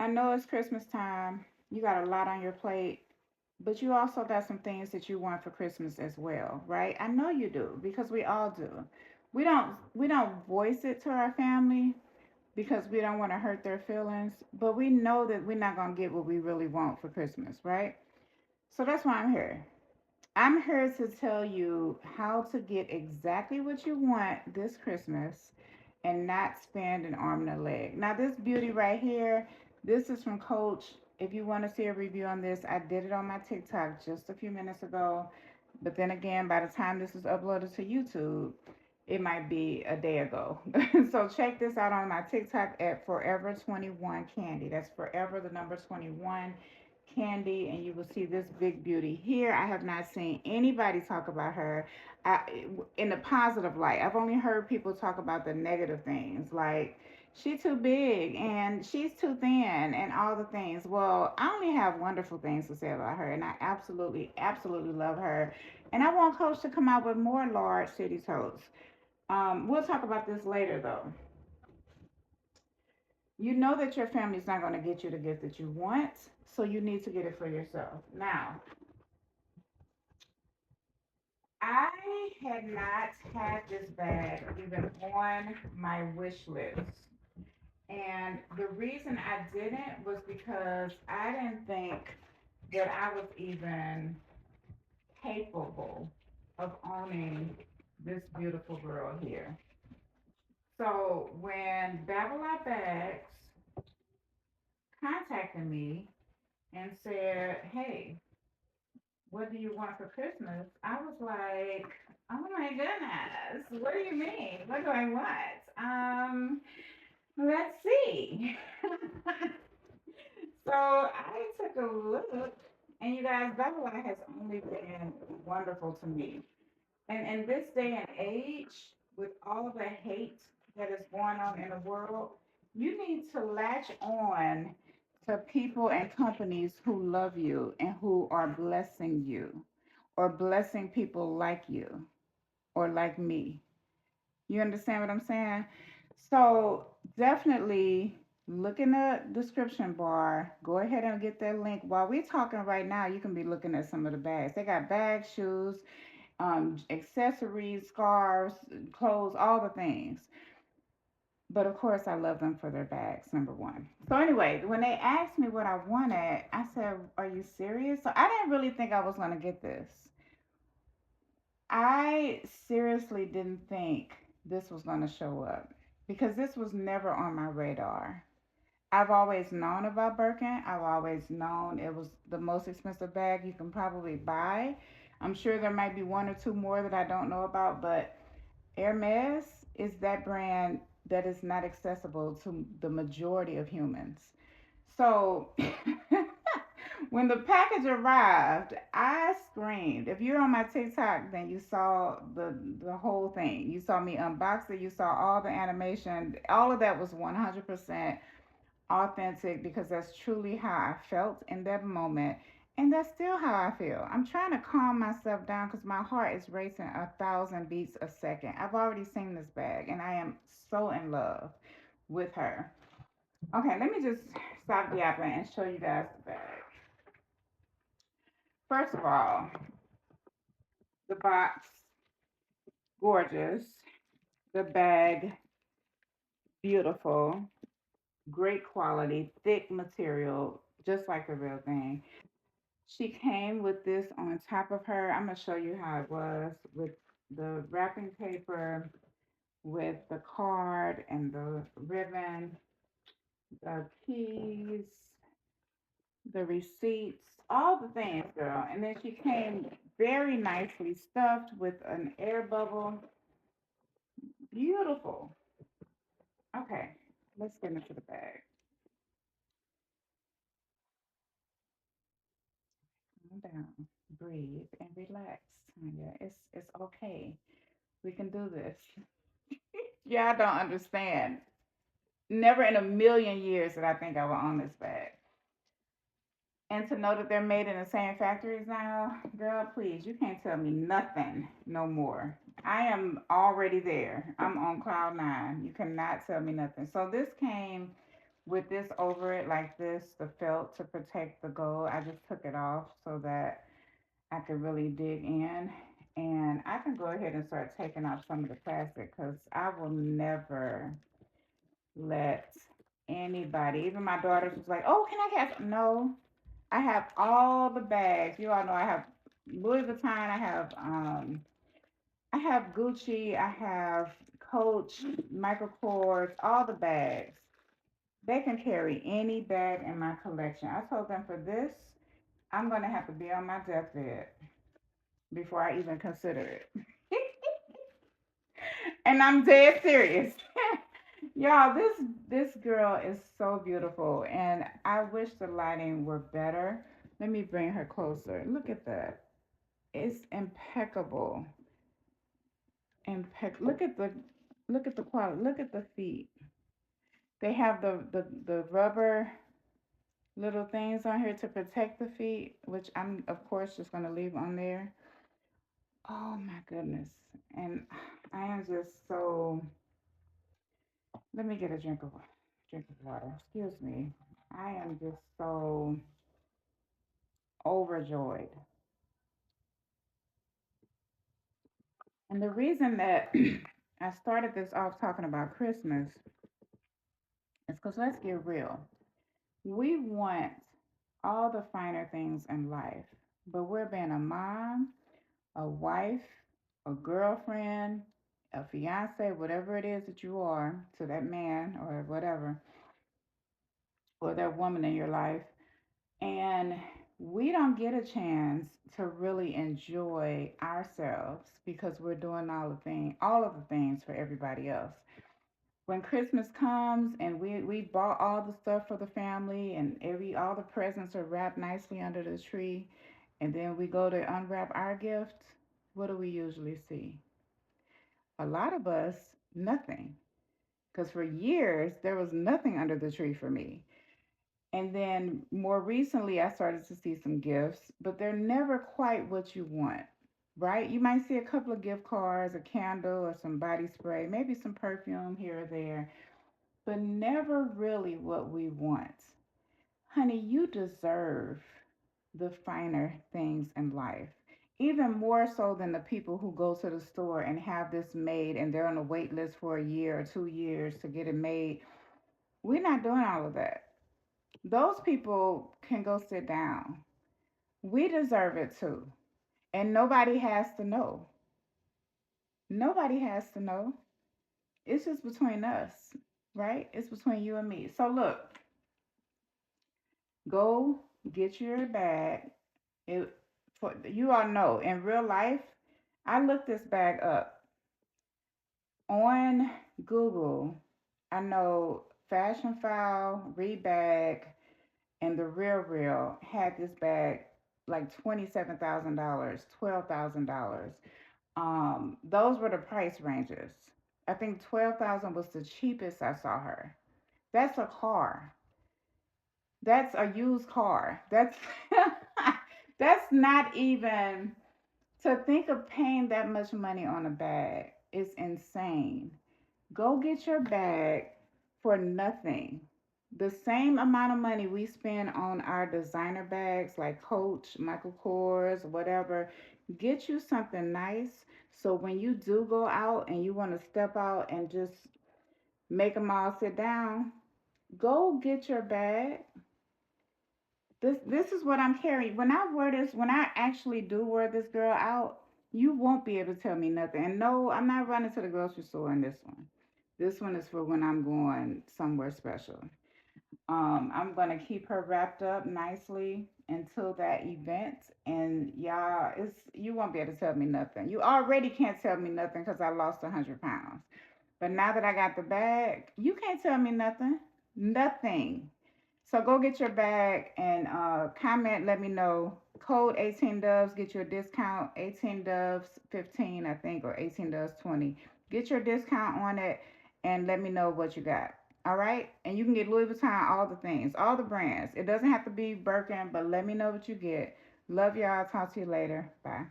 I know it's Christmas time. You got a lot on your plate, but you also got some things that you want for Christmas as well, right? I know you do because we all do. We don't voice it to our family because we don't want to hurt their feelings, but we know that we're not going to get what we really want for Christmas, right? So that's why I'm here. I'm here to tell you how to get exactly what you want this Christmas and not spend an arm and a leg. Now, this beauty right here, this is from Coach. If you want to see a review on this, I did it on my TikTok just a few minutes ago. But then again, by the time this is uploaded to YouTube, it might be a day ago. So check this out on my TikTok at Forever 21 Candy. That's Forever the number 21 Candy, and you will see this big beauty here. I have not seen anybody talk about her in the positive light. I've only heard people talk about the negative things, like she's too big and she's too thin and all the things. Well, I only have wonderful things to say about her, and I absolutely, absolutely love her. And I want Coach to come out with more large city totes. We'll talk about this later, though. You know that your family's not going to get you the gift that you want, so you need to get it for yourself. Now, I had not had this bag even on my wish list. And the reason I didn't was because I didn't think that I was even capable of owning this beautiful girl here. So when Babalabags contacted me and said, "Hey, what do you want for Christmas?" I was like, "Oh my goodness, what do you mean? What do I want? Let's see." So I took a look, and you guys, Babylon has only been wonderful to me. And in this day and age, with all of the hate that is going on in the world, you need to latch on to people and companies who love you and who are blessing you or blessing people like you or like me. You understand what I'm saying? So definitely look in the description bar. Go ahead and get that link. While we're talking right now, you can be looking at some of the bags. They got bags, shoes, accessories, scarves, clothes, all the things. But of course, I love them for their bags, number one. So, anyway, when they asked me what I wanted, I said, "Are you serious?" So, I didn't really think I was going to get this. I seriously didn't think this was going to show up because this was never on my radar. I've always known about Birkin. I've always known it was the most expensive bag you can probably buy. I'm sure there might be one or two more that I don't know about, but Hermes is that brand that is not accessible to the majority of humans. So when the package arrived, I screamed. If you're on my TikTok, then you saw the whole thing. You saw me unbox it. You saw all the animation. All of that was 100% authentic because that's truly how I felt in that moment. And that's still how I feel. I'm trying to calm myself down because my heart is racing 1,000 beats a second. I've already seen this bag and I am so in love with her. Okay, let me just stop yapping and show you guys the bag. First of all, the box, gorgeous. The bag, beautiful. Great quality, thick material, just like the real thing. She came with this on top of her. I'm gonna show you how it was with the wrapping paper, with the card and the ribbon, the keys, the receipts, all the things, girl. And then she came very nicely stuffed with an air bubble. Beautiful. Okay, let's get into the bag. Calm down, breathe, and relax. Tanya. It's okay. We can do this. Y'all don't understand. Never in a million years did I think I would own this bag. And to know that they're made in the same factories now, girl, please, you can't tell me nothing no more. I am already there. I'm on cloud nine. You cannot tell me nothing. So this came with this over it like this, the felt to protect the gold. I just took it off so that I could really dig in. And I can go ahead and start taking off some of the plastic because I will never let anybody, even my daughters was like, oh, can I have? No, I have all the bags. You all know I have Louis Vuitton. I have Gucci. I have Coach, Michael Kors, all the bags. They can carry any bag in my collection. I told them for this, I'm gonna have to be on my deathbed before I even consider it. And I'm dead serious. Y'all, this girl is so beautiful, and I wish the lighting were better. Let me bring her closer. Look at that. It's impeccable. Look at the quality. Look at the feet. They have the rubber little things on here to protect the feet, which I'm of course just gonna leave on there. Oh my goodness. And I am just so, let me get a drink of water. Excuse me. I am just so overjoyed. And the reason that I started this off talking about Christmas is because let's get real. We want all the finer things in life, but we're being a mom, a wife, a girlfriend, a fiance, whatever it is that you are to that man or whatever, or that woman in your life. And we don't get a chance to really enjoy ourselves because we're doing all of the things for everybody else. When Christmas comes and we bought all the stuff for the family and all the presents are wrapped nicely under the tree, and then we go to unwrap our gift, what do we usually see? A lot of us, nothing. Because for years there was nothing under the tree for me. And then more recently, I started to see some gifts, but they're never quite what you want, right? You might see a couple of gift cards, a candle, or some body spray, maybe some perfume here or there, but never really what we want. Honey, you deserve the finer things in life. Even more so than the people who go to the store and have this made and they're on a wait list for a year or 2 years to get it made. We're not doing all of that. Those people can go sit down. We deserve it too. And nobody has to know. Nobody has to know. It's just between us, right? It's between you and me. So look, go get your bag. It for you all know in real life, I looked this bag up on Google. I know Fashion File, Rebag, and the Real had this bag like $27,000, $12,000. Those were the price ranges. I think 12,000 was the cheapest I saw her. That's a car. That's a used car. That's that's not even, to think of paying that much money on a bag is insane. Go get your bag for nothing. The same amount of money we spend on our designer bags like Coach, Michael Kors, whatever, get you something nice so when you do go out and you want to step out and just make them all sit down, go get your bag. This is what I'm carrying. When I actually do wear this girl out, you won't be able to tell me nothing. And no, I'm not running to the grocery store in this one. This one is for when I'm going somewhere special. I'm gonna keep her wrapped up nicely until that event. And y'all, it's you won't be able to tell me nothing. You already can't tell me nothing because I lost 100 pounds. But now that I got the bag, you can't tell me nothing. Nothing. So go get your bag and comment. Let me know. Code 18 Doves, get your discount. 18 Doves 15, I think, or 18 Doves 20. Get your discount on it and let me know what you got. All right? And you can get Louis Vuitton, all the things, all the brands. It doesn't have to be Birkin, but let me know what you get. Love y'all. Talk to you later. Bye.